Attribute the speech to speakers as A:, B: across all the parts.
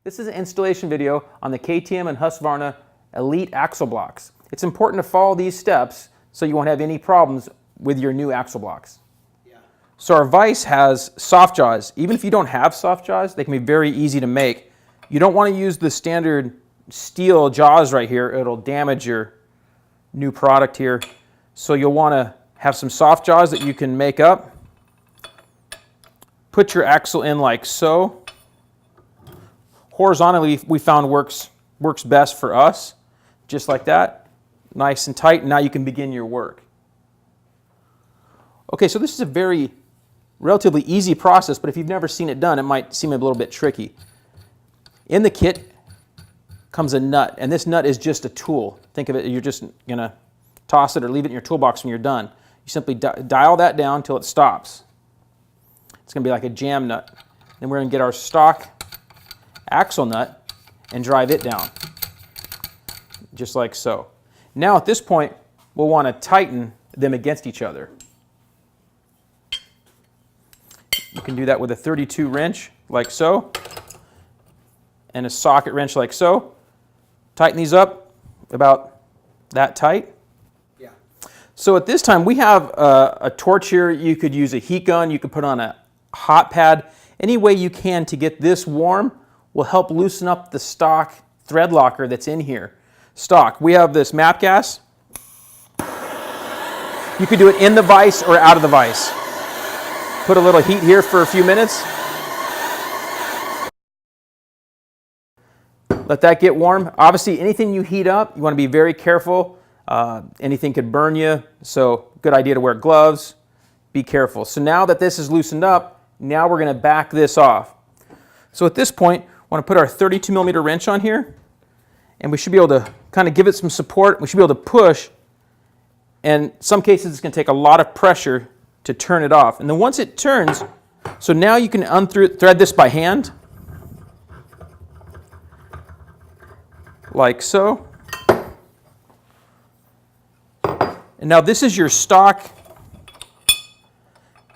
A: This is an installation video on the KTM and Husqvarna Elite axle blocks. It's important to follow these steps so you won't have any problems with your new axle blocks. So our vise has soft jaws. Even if you don't have soft jaws, they can be very easy to make. You don't want to use the standard steel jaws right here. It'll damage your new product here. So you'll want to have some soft jaws that you can make up. Put your axle in like so. Horizontally, we found works best for us, just like that, nice and tight. Now you can begin your work. Okay, so this is a relatively easy process, but if you've never seen it done, it might seem a little bit tricky. In the kit comes a nut, and this nut is just a tool. Think of it, you're just gonna toss it or leave it in your toolbox when you're done. You simply dial that down until it stops. It's gonna be like a jam nut. Then we're gonna get our stock axle nut and drive it down, just like so. Now at this point, we'll want to tighten them against each other. You can do that with a 32 wrench, like so, and a socket wrench like so. Tighten these up about that tight. Yeah. So at this time, we have a torch here. You could use a heat gun. You could put on a hot pad. Any way you can to get this warm will help loosen up the stock thread locker that's in here. Stock. We have this MAP gas. You could do it in the vise or out of the vise. Put a little heat here for a few minutes. Let that get warm. Obviously, anything you heat up, you want to be very careful. Anything could burn you, so good idea to wear gloves. Be careful. So now that this is loosened up, now we're going to back this off. So at this point, I want to put our 32 millimeter wrench on here, and we should be able to kind of give it some support. We should be able to push, and in some cases it's going to take a lot of pressure to turn it off. And then once it turns, so now you can unthread this by hand, like so. And now this is your stock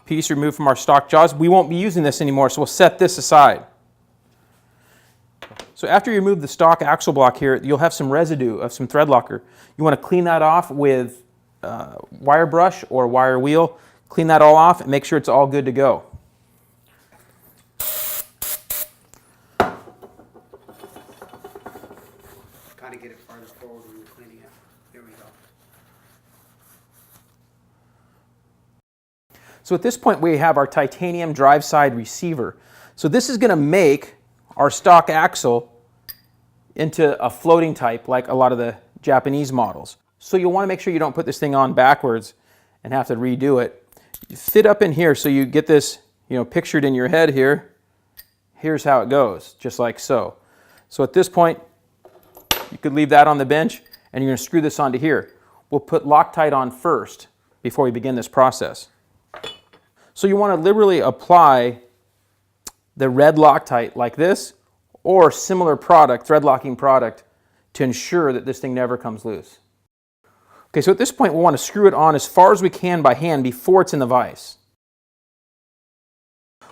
A: piece removed from our stock jaws. We won't be using this anymore, so we'll set this aside. So after you remove the stock axle block here, you'll have some residue of some thread locker. You want to clean that off with wire brush or wire wheel. Clean that all off and make sure it's all good to go.
B: Kind of get it farther forward when you're cleaning it. Here we go.
A: So at this point we have our titanium drive side receiver. So this is going to make our stock axle into a floating type like a lot of the Japanese models. So you'll want to make sure you don't put this thing on backwards and have to redo it. You fit up in here so you get this, pictured in your head here. Here's how it goes, just like so. So at this point, you could leave that on the bench and you're going to screw this onto here. We'll put Loctite on first before we begin this process. So you want to liberally apply the red Loctite like this or similar product, thread locking product, to ensure that this thing never comes loose. Okay, so at this point we'll want to screw it on as far as we can by hand before it's in the vise.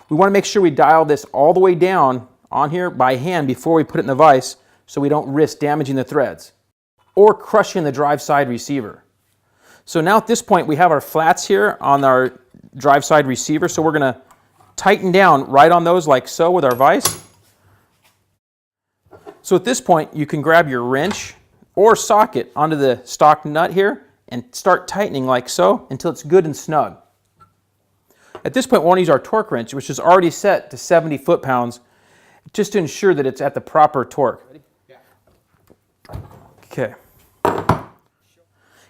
A: We want to make sure we dial this all the way down on here by hand before we put it in the vise so we don't risk damaging the threads or crushing the drive side receiver. So now at this point we have our flats here on our drive side receiver, so we're going to tighten down right on those like so with our vise. So at this point you can grab your wrench or socket onto the stock nut here and start tightening like so until it's good and snug. At this point we want to use our torque wrench, which is already set to 70 foot-pounds, just to ensure that it's at the proper torque. Okay.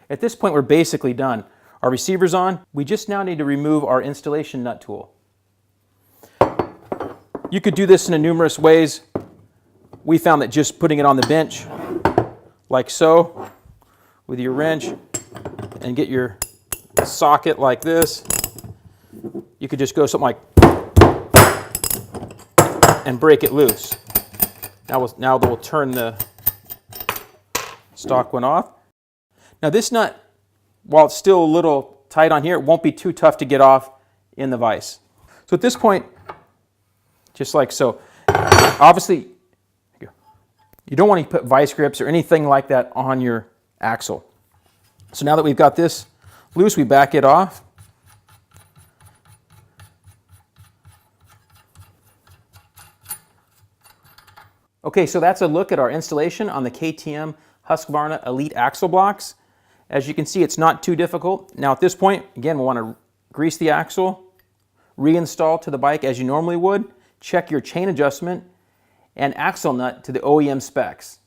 A: At this point we're basically done. Our receiver's on. We just now need to remove our installation nut tool. You could do this in numerous ways. We found that just putting it on the bench like so with your wrench and get your socket like this, you could just go something like and break it loose. Now we'll turn the stock one off. Now this nut, while it's still a little tight on here, it won't be too tough to get off in the vise. So at this point, just like so, obviously You don't want to put vice grips or anything like that on your axle. So now that we've got this loose, we back it off. Okay, so that's a look at our installation on the KTM Husqvarna Elite axle blocks. As you can see, it's not too difficult. Now at this point, again, we want to grease the axle, reinstall to the bike as you normally would, check your chain adjustment and axle nut to the OEM specs.